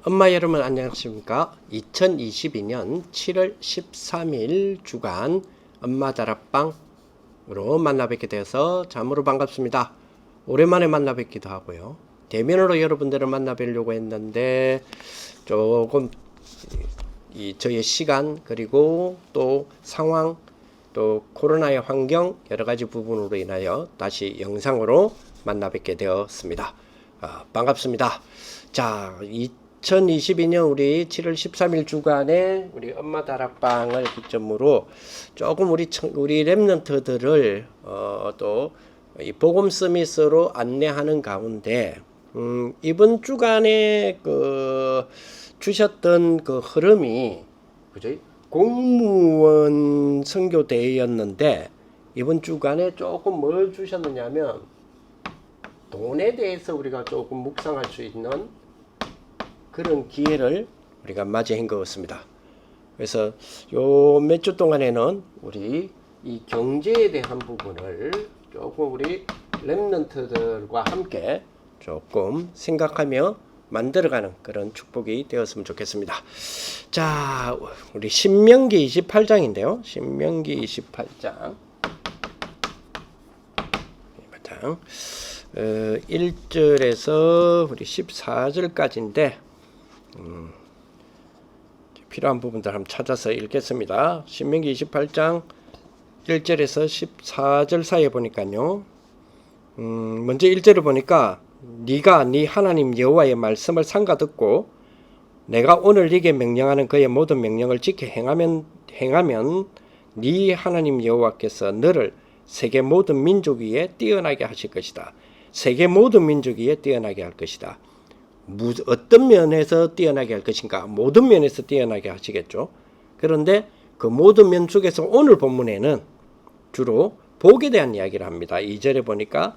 엄마 여러분 안녕하십니까? 2022년 7월 13일 주간 엄마 다락방으로 만나 뵙게 되어서 참으로 반갑습니다. 오랜만에 만나 뵙기도 하고요. 대면으로 여러분들을 만나 뵈려고 했는데 조금 저의 시간 그리고 또 상황 또 코로나의 환경 여러 가지 부분으로 인하여 다시 영상으로 만나 뵙게 되었습니다. 반갑습니다. 자, 2022년 우리 7월 13일 주간에 우리 엄마 다락방을 기점으로 조금 우리 랩런트들을 또 이 복음 서밋으로 안내하는 가운데 이번 주간에 주셨던 그 흐름이 그죠? 공무원 선교 대회였는데 이번 주간에 조금 뭘 주셨느냐면 돈에 대해서 우리가 조금 묵상할 수 있는 그런 기회를 우리가 맞이한 것 같습니다. 그래서 요 몇 주 동안에는 우리 이 경제에 대한 부분을 조금 우리 랩런트들과 함께 조금 생각하며 만들어가는 그런 축복이 되었으면 좋겠습니다. 자, 우리 신명기 28장인데요. 신명기 28장 1절에서 우리 14절까지인데 필요한 부분들 한번 찾아서 읽겠습니다. 신명기 28장 1절에서 14절 사이에 보니까요. 먼저 1절을 보니까 네가 네 하나님 여호와의 말씀을 삼가 듣고 내가 오늘 네게 명령하는 그의 모든 명령을 지켜 행하면 네 하나님 여호와께서 너를 세계 모든 민족 위에 뛰어나게 하실 것이다. 세계 모든 민족 위에 뛰어나게 할 것이다. 어떤 면에서 뛰어나게 할 것인가? 모든 면에서 뛰어나게 하시겠죠. 그런데 그 모든 면 속에서 오늘 본문에는 주로 복에 대한 이야기를 합니다. 2절에 보니까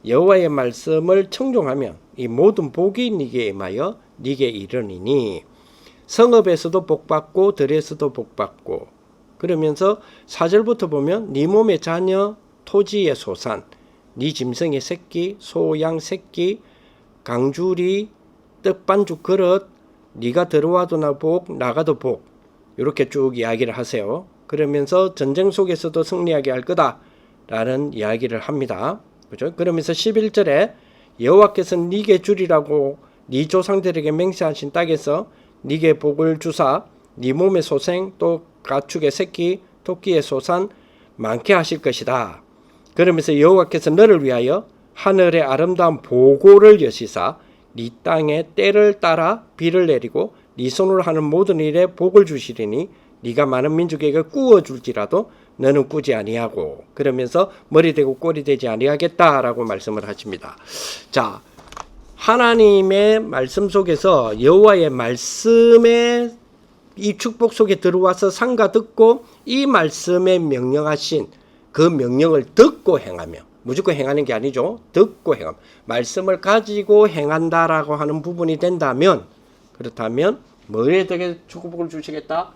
여호와의 말씀을 청종하면 이 모든 복이 네게 임하여 네게 이르니니 성읍에서도 복받고 들에서도 복받고 그러면서 4절부터 보면 네 몸의 자녀 토지의 소산 네 짐승의 새끼 소양 새끼 강주리 떡반죽 그릇 네가 들어와도 나 복 나가도 복 이렇게 쭉 이야기를 하세요. 그러면서 전쟁 속에서도 승리하게 할 거다 라는 이야기를 합니다. 그죠? 그러면서 11절에 여호와께서 네게 주리라고 네 조상들에게 맹세하신 땅에서 네게 복을 주사 네 몸의 소생 또 가축의 새끼 토끼의 소산 많게 하실 것이다. 그러면서 여호와께서 너를 위하여 하늘의 아름다운 보고를 여시사 네 땅에 때를 따라 비를 내리고 네 손으로 하는 모든 일에 복을 주시리니 네가 많은 민족에게 꾸어줄지라도 너는 꾸지 아니하고 그러면서 머리 되고 꼬리 되지 아니하겠다라고 말씀을 하십니다. 자, 하나님의 말씀 속에서 여호와의 말씀에 이 축복 속에 들어와서 상가 듣고 이 말씀에 명령하신 그 명령을 듣고 행하며 무조건 행하는 게 아니죠. 듣고 행함. 말씀을 가지고 행한다라고 하는 부분이 된다면 그렇다면 뭐에 되게 축복을 주시겠다?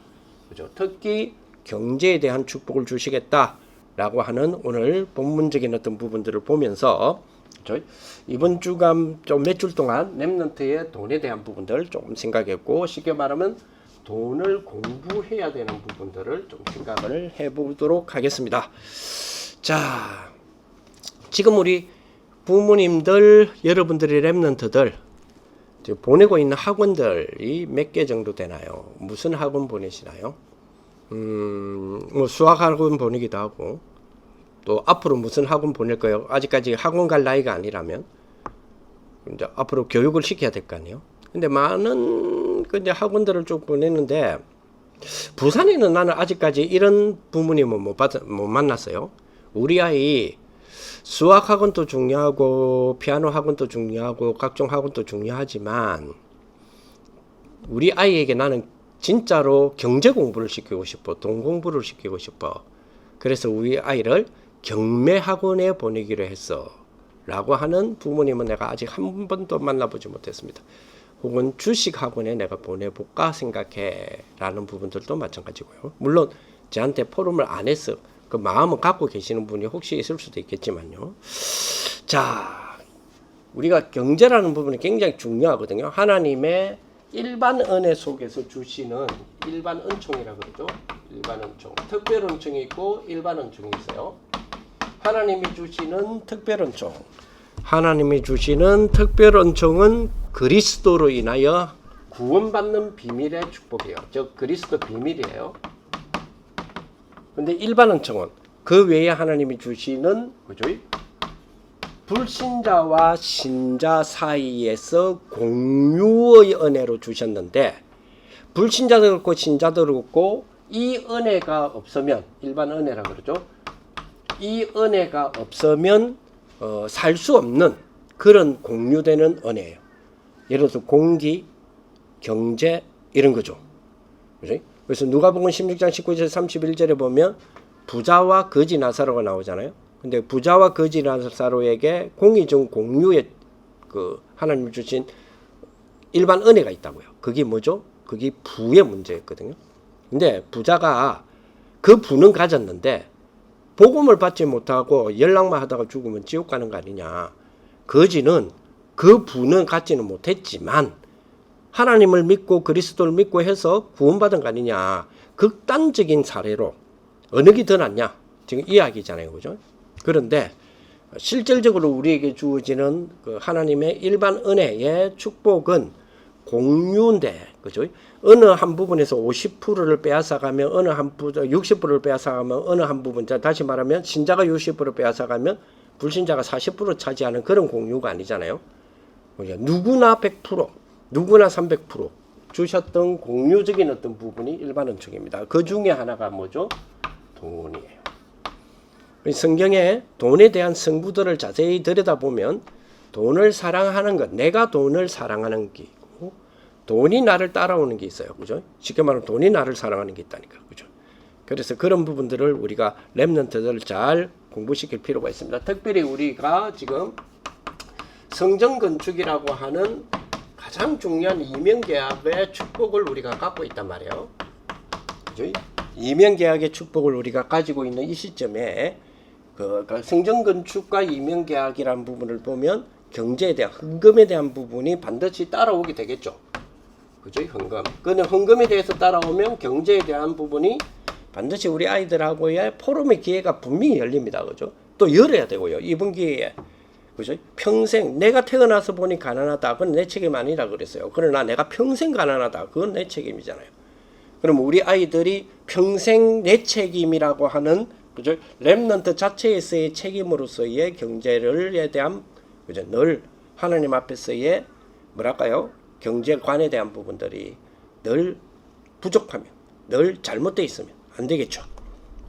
그죠? 특히 경제에 대한 축복을 주시겠다라고 하는 오늘 본문적인 어떤 부분들을 보면서 그죠? 이번 주간 좀 몇 주 동안 랩런트의 돈에 대한 부분들 조금 생각했고 쉽게 말하면 돈을 공부해야 되는 부분들을 좀 생각을 해보도록 하겠습니다. 자, 지금 우리 부모님들 여러분들의 랩런트들 보내고 있는 학원들이 몇 개 정도 되나요? 무슨 학원 보내시나요? 뭐 수학 학원 보내기도 하고 또 앞으로 무슨 학원 보낼 거예요? 아직까지 학원 갈 나이가 아니라면 이제 앞으로 교육을 시켜야 될 거 아니에요? 근데 많은 이제 학원들을 쭉 보냈는데 부산에는 나는 아직까지 이런 부모님은 못 만났어요. 우리 아이 수학 학원도 중요하고 피아노 학원도 중요하고 각종 학원도 중요하지만 우리 아이에게 나는 진짜로 경제 공부를 시키고 싶어. 돈 공부를 시키고 싶어. 그래서 우리 아이를 경매 학원에 보내기로 했어 라고 하는 부모님은 내가 아직 한 번도 만나보지 못했습니다. 혹은 주식 학원에 내가 보내볼까 생각해 라는 부분들도 마찬가지고요. 물론 저한테 포럼을 안 했어. 그 마음을 갖고 계시는 분이 혹시 있을 수도 있겠지만요. 자, 우리가 경제라는 부분이 굉장히 중요하거든요. 하나님의 일반 은혜 속에서 주시는 일반 은총이라고 그러죠. 일반 은총. 특별 은총이 있고 일반 은총이 있어요. 하나님이 주시는 특별 은총. 하나님이 주시는 특별 은총은 그리스도로 인하여 구원받는 비밀의 축복이에요. 즉 그리스도 비밀이에요. 근데 일반 은총은 그 외에 하나님이 주시는 그죠? 불신자와 신자 사이에서 공유의 은혜로 주셨는데 불신자도 그렇고 신자도 그렇고 이 은혜가 없으면 일반 은혜라 그러죠. 이 은혜가 없으면 살 수 없는 그런 공유되는 은혜예요. 예를 들어서 공기, 경제 이런 거죠. 그죠? 그래서 누가복음 16장 19절 31절에 보면 부자와 거지 나사로가 나오잖아요. 근데 부자와 거지 나사로에게 공의중 공유의 그 하나님 주신 일반 은혜가 있다고요. 그게 뭐죠? 그게 부의 문제였거든요. 근데 부자가 그 부는 가졌는데 복음을 받지 못하고 연락만 하다가 죽으면 지옥 가는 거 아니냐. 거지는 그 부는 갖지는 못했지만 하나님을 믿고 그리스도를 믿고 해서 구원받은 거 아니냐. 극단적인 사례로 어느 게 더 낫냐. 지금 이야기잖아요. 그죠? 그런데 실질적으로 우리에게 주어지는 그 하나님의 일반 은혜의 축복은 공유인데, 그죠? 어느 한 부분에서 50%를 빼앗아가면 어느 한 부분 60%를 빼앗아가면 어느 한 부분, 다시 말하면 신자가 60% 빼앗아가면 불신자가 40% 차지하는 그런 공유가 아니잖아요. 누구나 100%, 누구나 300% 주셨던 공유적인 어떤 부분이 일반 은총입니다. 그 중에 하나가 뭐죠? 돈이에요. 성경에 돈에 대한 성부들을 자세히 들여다보면 돈을 사랑하는 것, 내가 돈을 사랑하는 게 있고 돈이 나를 따라오는 게 있어요. 그죠? 쉽게 말하면 돈이 나를 사랑하는 게 있다니까. 그죠? 그래서 그런 부분들을 우리가 렘넌트들을 잘 공부시킬 필요가 있습니다. 특별히 우리가 지금 성전 건축이라고 하는 가장 중요한 이면계약의 축복을 우리가 갖고 있단 말이에요. 그죠? 이면계약의 축복을 우리가 가지고 있는 이 시점에 그 성전 건축과 이면계약이라는 부분을 보면 경제에 대한 헌금에 대한 부분이 반드시 따라오게 되겠죠. 그죠? 헌금. 근데 헌금에 대해서 따라오면 경제에 대한 부분이 반드시 우리 아이들하고의 포럼의 기회가 분명히 열립니다. 그죠? 또 열어야 되고요. 이번 기회에. 그죠? 평생 내가 태어나서 보니 가난하다. 그건 내 책임 아니라 그랬어요. 그러나 내가 평생 가난하다. 그건 내 책임이잖아요. 그럼 우리 아이들이 평생 내 책임이라고 하는 그죠? 렘넌트 자체에서의 책임으로서의 경제에 대한 그죠? 늘 하나님 앞에서의 뭐랄까요? 경제관에 대한 부분들이 늘 부족하면, 늘 잘못되어 있으면 안 되겠죠.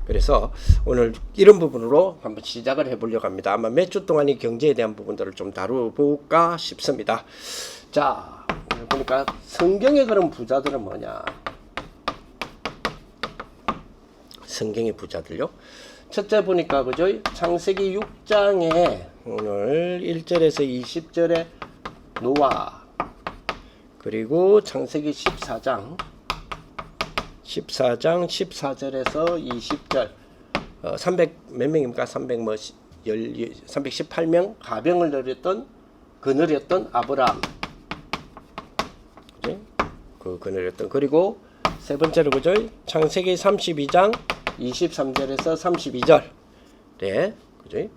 그래서 오늘 이런 부분으로 한번 시작을 해보려고 합니다. 아마 몇 주 동안 이 경제에 대한 부분들을 좀 다뤄볼까 싶습니다. 자, 보니까 성경에 그런 부자들은 뭐냐? 성경의 부자들요. 첫째 보니까 그죠? 창세기 6장에 오늘 1절에서 20절에 노아, 그리고 창세기 14장 14절에서 20절 300 몇 명입니까? 318명 가병을 누렸던 그늘이었던 아브라함, 그죠? 그 그늘이었던. 그리고 세 번째로 그죠? 창세기 32장 23절에서 32절. 네, 그죠?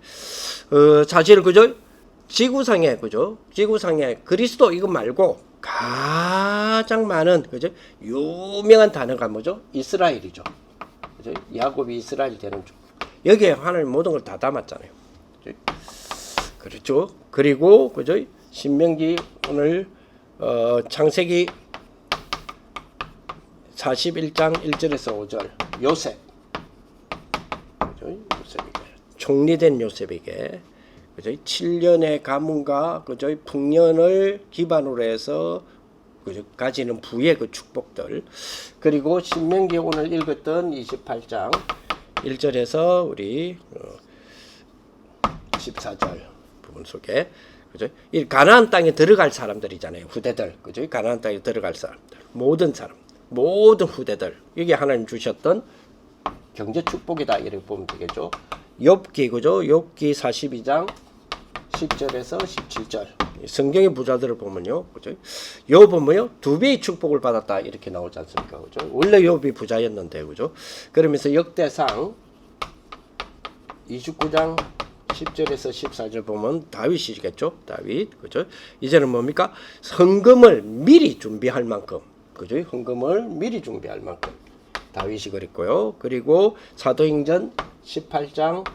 사실 그죠? 지구상에 그죠? 지구상에 그리스도 이거 말고 가장 많은 그죠? 유명한 단어가 뭐죠? 이스라엘이죠. 그죠? 야곱이 이스라엘 되는 쪽. 여기에 하나님 모든 걸 다 담았잖아요. 그죠? 그렇죠? 그리고 그죠? 신명기 오늘 창세기 41장 1절에서 5절 요셉, 그죠? 요셉에게 총리된 요셉에게 그죠? 7년의 가문과 그죠? 풍년을 기반으로 해서 그죠? 가지는 부의 그 축복들. 그리고 신명기 오늘 읽었던 28장 1절에서 우리 14절 부분 속에 그죠? 이 가나안 땅에 들어갈 사람들이잖아요. 후대들. 그죠? 가나안 땅에 들어갈 사람들. 모든 사람. 모든 후대들. 이게 하나님 주셨던 경제 축복이다. 이렇게 보면 되겠죠. 욥기 그죠? 욥기 42장 10절에서 17절. 성경의 부자들을 보면요, 그죠? 욥은 뭐요? 2배의 축복을 받았다 이렇게 나오지 않습니까, 그죠? 원래 욥이 부자였는데, 그죠? 그러면서 역대상 29장 10절에서 14절 보면 다윗이겠죠, 다윗, 그죠? 이제는 뭡니까? 헌금을 미리 준비할 만큼, 그죠? 헌금을 미리 준비할 만큼 다윗이 그랬고요. 그리고 사도행전 18장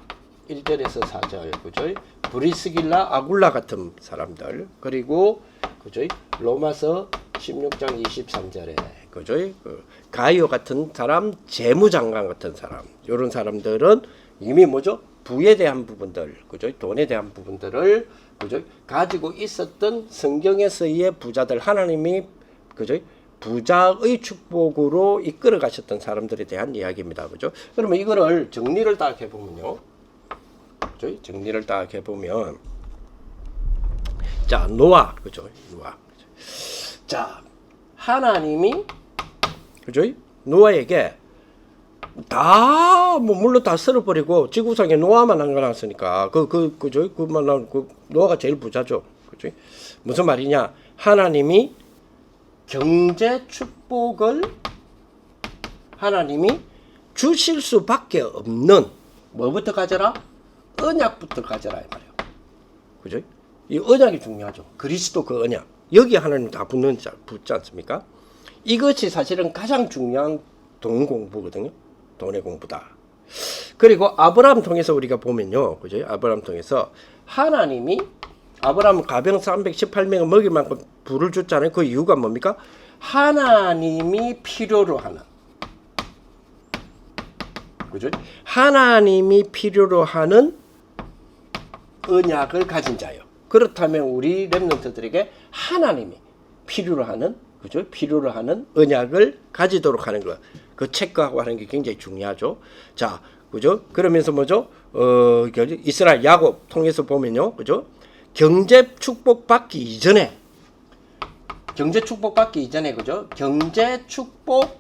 1절에서 4절, 그죠? 브리스길라 아굴라 같은 사람들, 그리고 그죠? 로마서 16장 23절에 그죠? 그 가이오 같은 사람, 재무장관 같은 사람, 이런 사람들은 이미 뭐죠? 부에 대한 부분들, 그죠? 돈에 대한 부분들을 그죠? 가지고 있었던 성경에서의 부자들, 하나님이 그죠? 부자의 축복으로 이끌어 가셨던 사람들에 대한 이야기입니다. 그죠? 그러면 이거를 정리를 딱 해보면요. 그죠? 정리를 딱 해보면, 자, 노아, 그죠? 노아. 자, 하나님이, 그죠? 노아에게 다, 뭐, 물론 다 쓸어버리고, 지구상에 노아만 안 가놨으니까, 그죠? 노아가 제일 부자죠. 그죠? 무슨 말이냐? 하나님이 경제 축복을 하나님이 주실 수밖에 없는 뭐부터 가져라? 언약부터 가져라 이 말이에요. 그죠? 이 언약이 중요하죠. 그리스도 그 언약. 여기 하나님 다 붙지 않습니까? 이것이 사실은 가장 중요한 돈 공부거든요. 돈의 공부다. 그리고 아브라함 통해서 우리가 보면요. 그죠? 아브라함 통해서 하나님이 아브라함 가병 318명을 먹일 만큼 부를 줬잖아요. 그 이유가 뭡니까? 하나님이 필요로 하는, 그죠? 하나님이 필요로 하는 언약을 가진 자요. 그렇다면 우리 렘넌트들에게 하나님이 필요로 하는, 그죠? 필요로 하는 언약을 가지도록 하는 것, 그 체크하고 하는 게 굉장히 중요하죠. 자, 그죠? 그러면서 뭐죠? 이스라엘 야곱 통해서 보면요, 그죠? 경제 축복 받기 이전에, 그죠? 경제 축복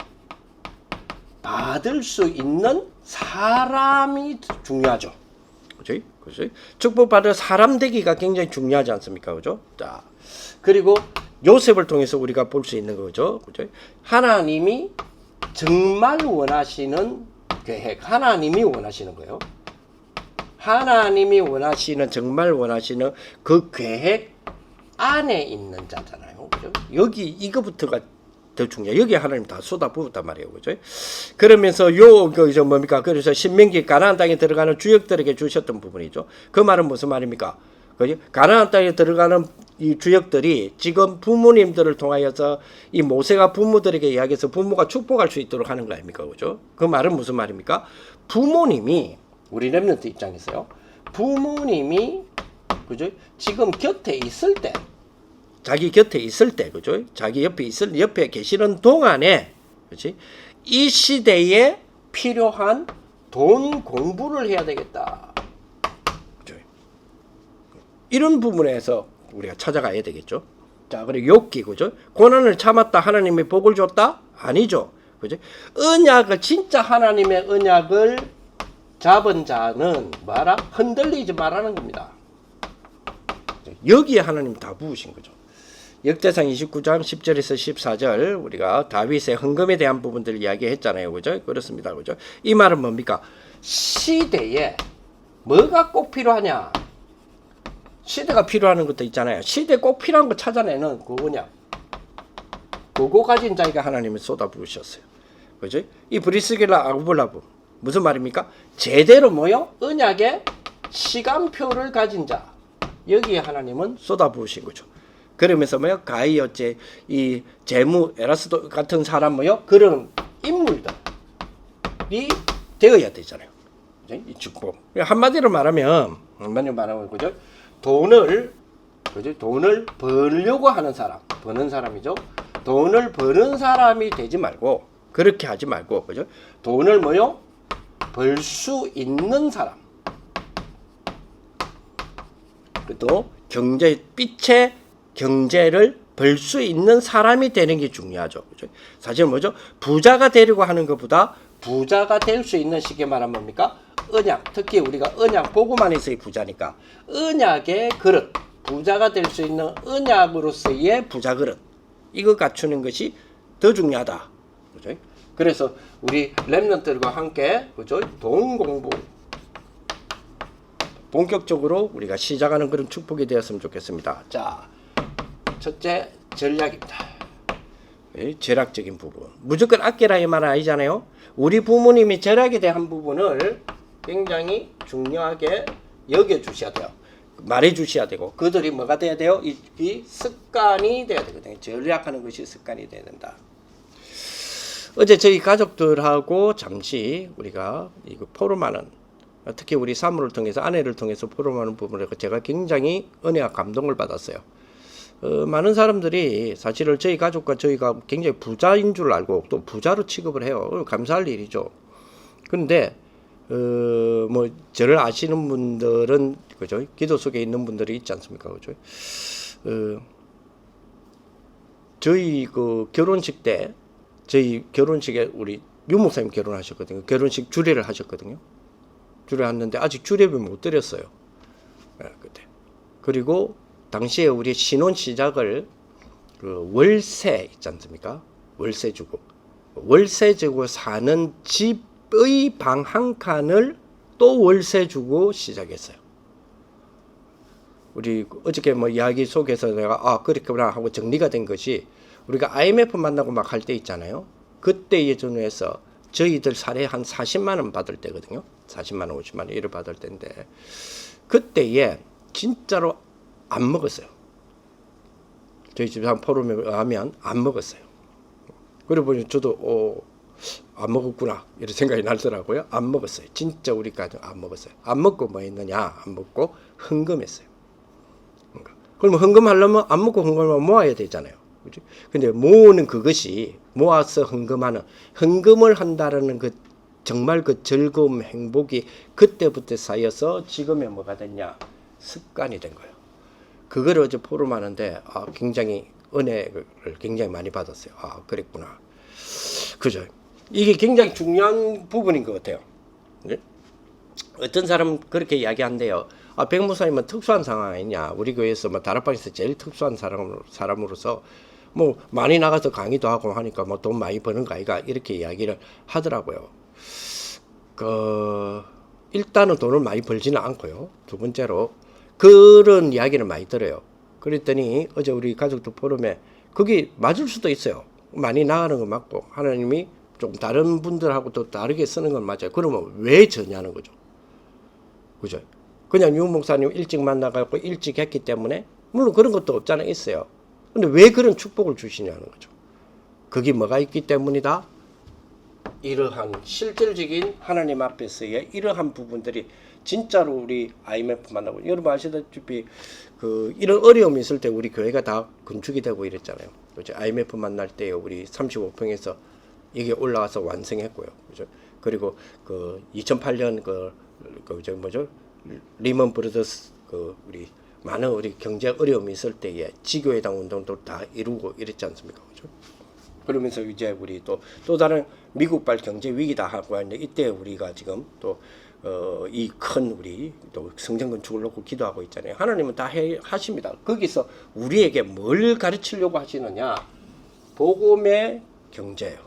받을 수 있는 사람이 중요하죠. 그죠? 그죠? 축복 받을 사람 되기가 굉장히 중요하지 않습니까? 그죠? 자, 그리고 요셉을 통해서 우리가 볼 수 있는 거죠. 그죠? 하나님이 정말 원하시는 계획, 하나님이 원하시는 거예요. 하나님이 원하시는, 정말 원하시는 그 계획 안에 있는 자잖아요. 그죠? 여기 이거부터가 더 중요해요. 여기 하나님 다 쏟아부었단 말이에요. 그죠? 그러면서 뭡니까? 그래서 신명기 가나안 땅에 들어가는 주역들에게 주셨던 부분이죠. 그 말은 무슨 말입니까? 그죠? 가나안 땅에 들어가는 이 주역들이 지금 부모님들을 통하여서 이 모세가 부모들에게 이야기해서 부모가 축복할 수 있도록 하는 거 아닙니까? 그죠? 그 말은 무슨 말입니까? 부모님이, 우리 렘넌트 입장에서요, 부모님이, 그죠? 지금 곁에 있을 때, 자기 곁에 있을 때, 그죠? 자기 옆에 계시는 동안에, 그렇지? 이 시대에 필요한 돈 공부를 해야 되겠다. 그죠? 이런 부분에서 우리가 찾아가야 되겠죠. 자, 그리고 욥기, 그죠? 고난을 참았다. 하나님이 복을 줬다? 아니죠. 그죠? 언약을, 진짜 하나님의 언약을 잡은 자는 뭐라? 흔들리지 말라는 겁니다. 여기에 하나님 다 부으신 거죠. 역대상 29장 10절에서 14절 우리가 다윗의 헌금에 대한 부분들을 이야기했잖아요. 그죠? 그렇습니다. 그죠? 이 말은 뭡니까? 시대에 뭐가 꼭 필요하냐? 시대가 필요한 것도 있잖아요. 시대에 꼭 필요한 거 찾아내는 그거냐? 그거 가진 자에게 하나님이 쏟아부으셨어요. 그죠? 이 브리스길라 아굴라브 무슨 말입니까? 제대로 뭐요? 언약의 시간표를 가진 자. 여기에 하나님은 쏟아부으신 거죠. 그러면서 뭐요? 가이어제 이 제무 에라스도 같은 사람 뭐요? 그런 인물들이 되어야 되잖아요. 그죠? 이 축복. 한마디로 말하면 그죠? 돈을 벌려고 하는 사람, 버는 사람이죠. 돈을 버는 사람이 되지 말고, 그렇게 하지 말고, 그죠? 돈을 뭐요? 벌 수 있는 사람. 또 빛의 경제를 벌 수 있는 사람이 되는 게 중요하죠. 그죠? 사실 뭐죠? 부자가 되려고 하는 것보다 부자가 될 수 있는 쉽게 말하면 뭡니까? 언약. 특히 우리가 언약 복음 안에서의 부자니까 언약의 그릇. 부자가 될 수 있는 언약으로서의 부자 그릇, 이거 갖추는 것이 더 중요하다. 그죠? 그래서 우리 랩런트들과 함께, 그죠? 돈 공부 본격적으로 우리가 시작하는 그런 축복이 되었으면 좋겠습니다. 자, 첫째 전략입니다. 절약적인 부분. 무조건 아끼라 이 말 아니잖아요. 우리 부모님이 절약에 대한 부분을 굉장히 중요하게 여겨주셔야 돼요. 말해주셔야 되고, 그들이 뭐가 돼야 돼요? 이 습관이 돼야 되거든요. 절약하는 것이 습관이 돼야 된다. 어제 저희 가족들하고 잠시 우리가 이거 포럼하는, 특히 우리 사무를 통해서, 아내를 통해서 포럼하는 부분에 제가 굉장히 은혜와 감동을 받았어요. 많은 사람들이 사실은 저희 가족과 저희가 굉장히 부자인 줄 알고 또 부자로 취급을 해요. 감사할 일이죠. 그런데 뭐 저를 아시는 분들은, 그죠? 기도 속에 있는 분들이 있지 않습니까? 그죠? 저희 그 결혼식 때, 저희 결혼식에 우리 유 목사님 결혼하셨거든요. 결혼식 주례를 하셨거든요. 주례 했는데 아직 주례비 못 드렸어요. 그때. 그리고 당시에 우리 신혼 시작을 그 월세 있지 않습니까? 월세 주고 사는 집의 방 한 칸을 또 월세 주고 시작했어요. 우리 어저께 뭐 이야기 속에서 내가 그렇구나 하고 정리가 된 것이, 우리가 IMF 만나고 막 할 때 있잖아요. 그때 예전에서 저희들 사례 한 40만 원 받을 때거든요. 40만 원, 50만 원 이를 받을 때인데, 그때에 진짜로 안 먹었어요. 저희 집 한 포럼에 가면 안 먹었어요. 그러고 보니 저도 안 먹었구나 이런 생각이 나더라고요. 안 먹었어요. 진짜 우리 가족 안 먹었어요. 안 먹고 뭐 했느냐? 안 먹고 헌금했어요. 그러면 헌금하려면 안 먹고 헌금하면 모아야 되잖아요. 그죠? 근데 모으는 그것이, 모아서 헌금을 한다라는 그 정말 그 즐거움, 행복이 그때부터 쌓여서 지금의 뭐가 됐냐? 습관이 된 거예요. 그걸 어제 포럼하는데 굉장히 은혜를 굉장히 많이 받았어요. 그랬구나. 그죠? 이게 굉장히 중요한 부분인 것 같아요. 네? 어떤 사람은 그렇게 이야기한대요. 백무사님은 특수한 상황 아니냐? 우리 교회에서 뭐 다락방에서 제일 특수한 사람으로서 뭐 많이 나가서 강의도 하고 하니까 뭐 돈 많이 버는 거 아이가? 이렇게 이야기를 하더라고요. 일단은 돈을 많이 벌지는 않고요. 두 번째로 그런 이야기를 많이 들어요. 그랬더니 어제 우리 가족들 포럼에 그게 맞을 수도 있어요. 많이 나가는 거 맞고 하나님이 좀 다른 분들하고 또 다르게 쓰는 건 맞아요. 그러면 왜 저냐는 거죠. 그죠? 그냥 유 목사님 일찍 만나갖고 일찍 했기 때문에, 물론 그런 것도 없잖아 있어요. 근데 왜 그런 축복을 주시냐는 거죠. 그게 뭐가 있기 때문이다? 이러한 실질적인 하나님 앞에서의 이러한 부분들이 진짜로 우리 IMF 만나고, 여러분 아시다시피 이런 어려움이 있을 때 우리 교회가 다 건축이 되고 이랬잖아요. 그죠? IMF 만날 때 우리 35평에서 이게 올라와서 완성했고요. 그죠? 그리고 2008년 리먼 브러더스 우리 많은 우리 경제 어려움이 있을 때에 지교회당 운동도 다 이루고 이랬지 않습니까? 그죠? 그러면서 이제 우리 또 다른 미국발 경제 위기다 하고 하는데, 이때 우리가 지금 또 이 큰 우리 또 성전 건축을 놓고 기도하고 있잖아요. 하나님은 다 하십니다. 거기서 우리에게 뭘 가르치려고 하시느냐? 복음의 경제요.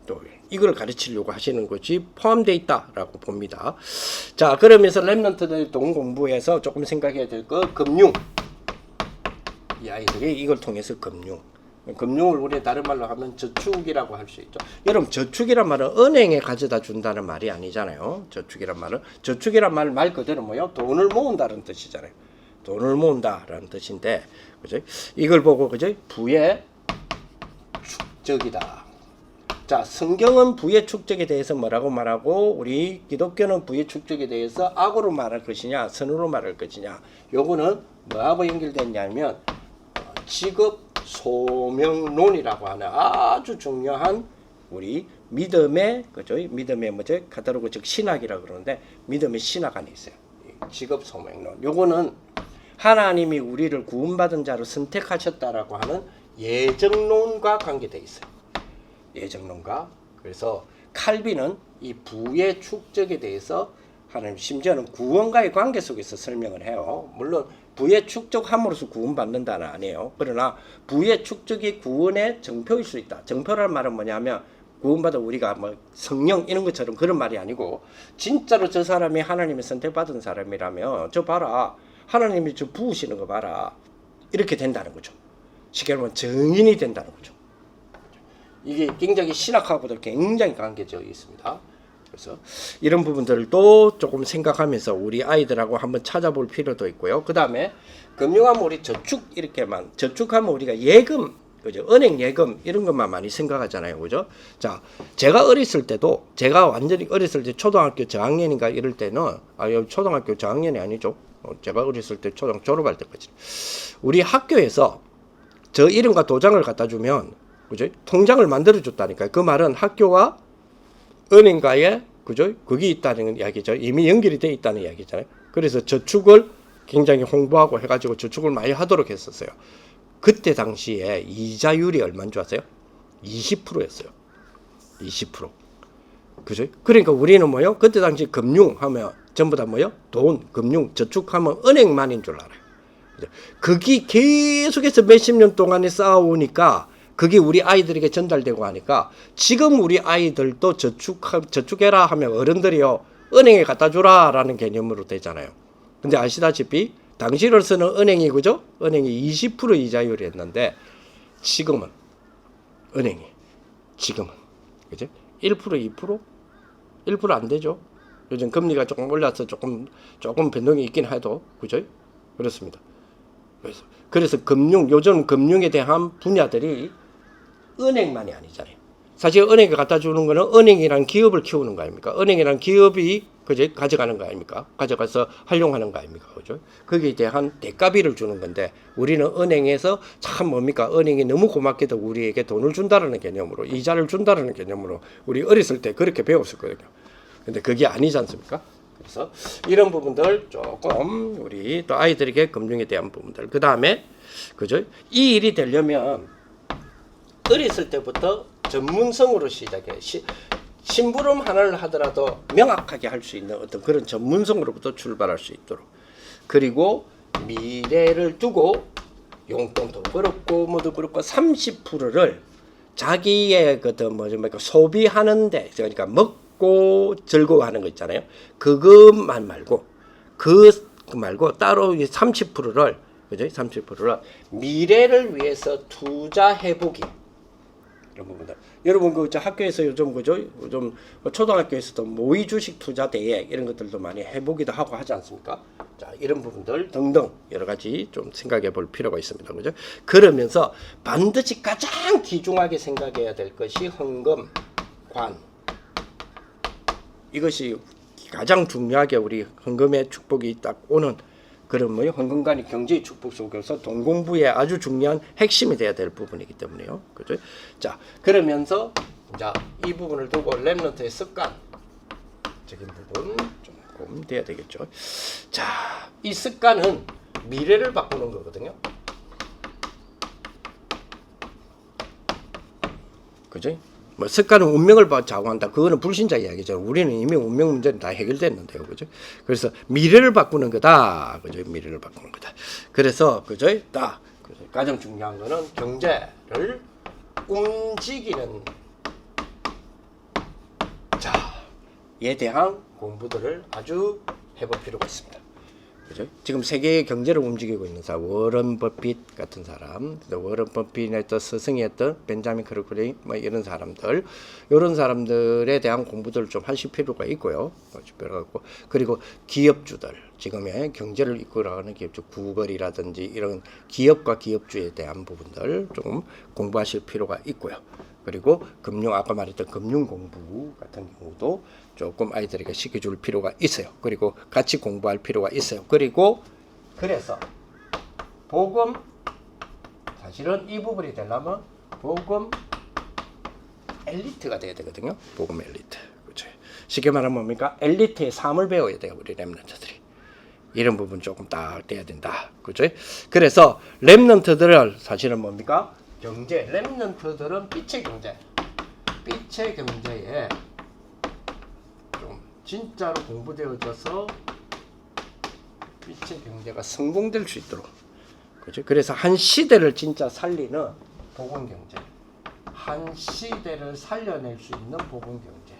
또 이걸 가르치려고 하시는 것이 포함되어 있다라고 봅니다. 자, 그러면서 랩런트들 돈 공부해서 조금 생각해야 될 거, 금융. 이 아이들이 이걸 통해서 금융을 우리 다른 말로 하면 저축이라고 할 수 있죠. 여러분, 저축이란 말은 은행에 가져다 준다는 말이 아니잖아요. 저축이란 말은 말 그대로 뭐요? 돈을 모은다는 뜻이잖아요. 돈을 모은다라는 뜻인데, 그죠? 이걸 보고, 그죠? 부의 축적이다. 자, 성경은 부의 축적에 대해서 뭐라고 말하고, 우리 기독교는 부의 축적에 대해서 악으로 말할 것이냐, 선으로 말할 것이냐. 요거는 뭐하고 연결됐냐면 직업 소명론이라고 하는 아주 중요한 우리 믿음의, 그죠? 믿음의 뭐죠? 카타로그 즉 신학이라고 그러는데, 믿음의 신학 안에 있어요. 직업 소명론. 요거는 하나님이 우리를 구원받은 자로 선택하셨다라고 하는 예정론과 관계되어 있어요. 예정론과. 그래서 칼빈은 이 부의 축적에 대해서 하나님 심지어는 구원과의 관계 속에서 설명을 해요. 물론 부의 축적함으로써 구원받는다는 아니에요. 그러나 부의 축적이 구원의 정표일 수 있다. 정표라는 말은 뭐냐면 구원받아 우리가 뭐 성령 이런 것처럼 그런 말이 아니고 진짜로 저 사람이 하나님의 선택받은 사람이라면 저 봐라. 하나님이 저 부으시는 거 봐라. 이렇게 된다는 거죠. 쉽게 말하면 증인이 된다는 거죠. 이게 굉장히 신학하고도 굉장히 관계되어 있습니다. 그래서 이런 부분들도 조금 생각하면서 우리 아이들하고 한번 찾아볼 필요도 있고요. 그 다음에 금융하면 우리 저축하면 우리가 예금, 그죠? 은행 예금 이런 것만 많이 생각하잖아요, 그죠? 자, 제가 완전히 어렸을 때 초등학교 저학년인가 이럴 때는 초등학교 저학년이 아니죠. 제가 어렸을 때 초등 졸업할 때까지 우리 학교에서 저 이름과 도장을 갖다 주면, 그죠? 통장을 만들어 줬다니까요. 그 말은 학교와 은행가에, 그죠? 거기 있다는 이야기죠. 이미 연결이 돼 있다는 이야기잖아요. 그래서 저축을 굉장히 홍보하고 해가지고 저축을 많이 하도록 했었어요. 그때 당시에 이자율이 얼마인 줄 아세요? 20%였어요. 20%. 그죠? 그러니까 우리는 뭐요? 그때 당시 금융하면 전부 다 뭐요? 돈, 금융, 저축하면 은행만인 줄 알아요. 그죠? 그게 계속해서 몇십 년 동안에 쌓아오니까 그게 우리 아이들에게 전달되고 하니까 지금 우리 아이들도 저축해라 하면 어른들이요 은행에 갖다 주라 라는 개념으로 되잖아요. 근데 아시다시피 당시로서는 은행이, 그죠? 은행이 20% 이자율이었는데 지금은 그죠? 1% 2%? 1% 안 되죠. 요즘 금리가 조금 올라서 조금 변동이 있긴 해도, 그죠? 그렇습니다. 그래서 요즘 금융에 대한 분야들이 은행만이 아니잖아요. 사실 은행에 갖다 주는 거는 은행이란 기업을 키우는 거 아닙니까? 은행이란 기업이 그죠? 가져가는 거 아닙니까? 가져가서 활용하는 거 아닙니까? 그죠? 거기에 대한 대가비를 주는 건데 우리는 은행에서 참 뭡니까? 은행이 너무 고맙게도 우리에게 돈을 준다라는 개념으로 이자를 준다라는 개념으로 우리 어렸을 때 그렇게 배웠었거든요. 근데 그게 아니지 않습니까? 그래서 이런 부분들 조금 우리 또 아이들에게 금융에 대한 부분들 그 다음에 그죠? 이 일이 되려면 어렸을 때부터 전문성으로 시작해. 심부름 하나를 하더라도 명확하게 할 수 있는 어떤 그런 전문성으로부터 출발할 수 있도록. 그리고 미래를 두고 용돈도 그렇고 뭐도 그렇고 30%를 자기의 소비하는데 그러니까 먹고 즐거워하는 거 있잖아요. 그것만 말고 따로 30%를 그죠? 30%를 미래를 위해서 투자해보기. 이런 부분들. 여러분 학교에서 요즘 초등학교에서도 모의 주식 투자 대회 이런 것들도 많이 해보기도 하고 하지 않습니까? 자, 이런 부분들 등등 여러 가지 좀 생각해 볼 필요가 있습니다. 그죠? 그러면서 반드시 가장 귀중하게 생각해야 될 것이 헌금, 관. 이것이 가장 중요하게 우리 헌금의 축복이 딱 오는 그런 헌금관이 경제의 축복 속에서 돈 공부에 아주 중요한 핵심이 돼야 될 부분이기 때문에요. 그죠? 자, 그러면서 이 부분을 두고 렘넌트의 습관적인 부분 조금 돼야 되겠죠. 자, 이 습관은 미래를 바꾸는 거거든요. 그죠? 습관은 운명을 좌우한다. 그거는 불신자 이야기죠. 우리는 이미 운명 문제는 다 해결됐는데요. 그죠? 그래서 미래를 바꾸는 거다. 그죠? 미래를 바꾸는 거다. 그래서, 그죠? 가장 중요한 거는 경제를 움직이는 에 대한 공부들을 아주 해볼 필요가 있습니다. 그죠? 지금 세계의 경제를 움직이고 있는 사람, 워런 버핏 같은 사람, 워런 버핏의 또 스승이었던 벤자민 크루크리 이런 사람들, 이런 사람들에 대한 공부들을 좀 하실 필요가 있고요. 그리고 기업주들, 지금의 경제를 이끌어가는 기업주, 구글이라든지 이런 기업과 기업주에 대한 부분들 좀 공부하실 필요가 있고요. 그리고 아까 말했던 금융 공부 같은 경우도 조금 아이들에게 시켜줄 필요가 있어요. 그리고 같이 공부할 필요가 있어요. 그래서 복음, 사실은 이 부분이 되려면 복음 엘리트가 돼야 되거든요. 복음 엘리트. 그렇죠. 쉽게 말하면 뭡니까? 엘리트의 삶을 배워야 돼요. 우리 렘넌트들이. 이런 부분 조금 딱 돼야 된다. 그렇죠? 그래서 렘넌트들은 사실은 뭡니까? 렘넌트들은 빛의 경제에 좀 진짜로 공부되어져서 빛의 경제가 성공될 수 있도록, 그죠? 그래서 한 시대를 진짜 살리는 복음 경제, 한 시대를 살려낼 수 있는 복음 경제,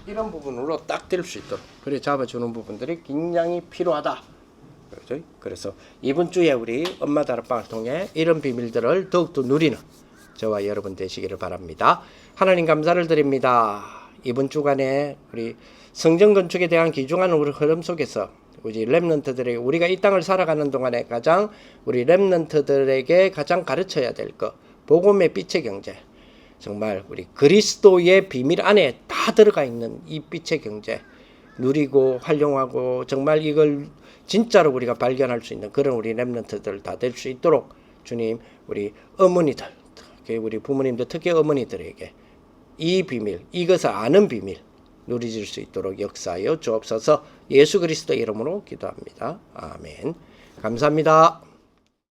이런 부분으로 딱 될 수 있도록 그래 잡아주는 부분들이 굉장히 필요하다. 그렇죠? 그래서 이번 주에 우리 엄마 다락방을 통해 이런 비밀들을 더욱더 누리는 저와 여러분 되시기를 바랍니다. 하나님 감사를 드립니다. 이번 주간에 우리 성전 건축에 대한 귀중한 우리 흐름 속에서 우리 렘넌트들에게, 우리가 이 땅을 살아가는 동안에 가장 우리 렘넌트들에게 가장 가르쳐야 될 것, 복음의 빛의 경제, 정말 우리 그리스도의 비밀 안에 다 들어가 있는 이 빛의 경제 누리고 활용하고 정말 이걸 진짜로 우리가 발견할 수 있는 그런 우리 렘넌트들 다 될 수 있도록 주님, 우리 어머니들, 특히 우리 부모님들, 특히 어머니들에게 이 비밀, 이것을 아는 비밀 누리질 수 있도록 역사하여 주옵소서. 예수 그리스도 이름으로 기도합니다. 아멘. 감사합니다.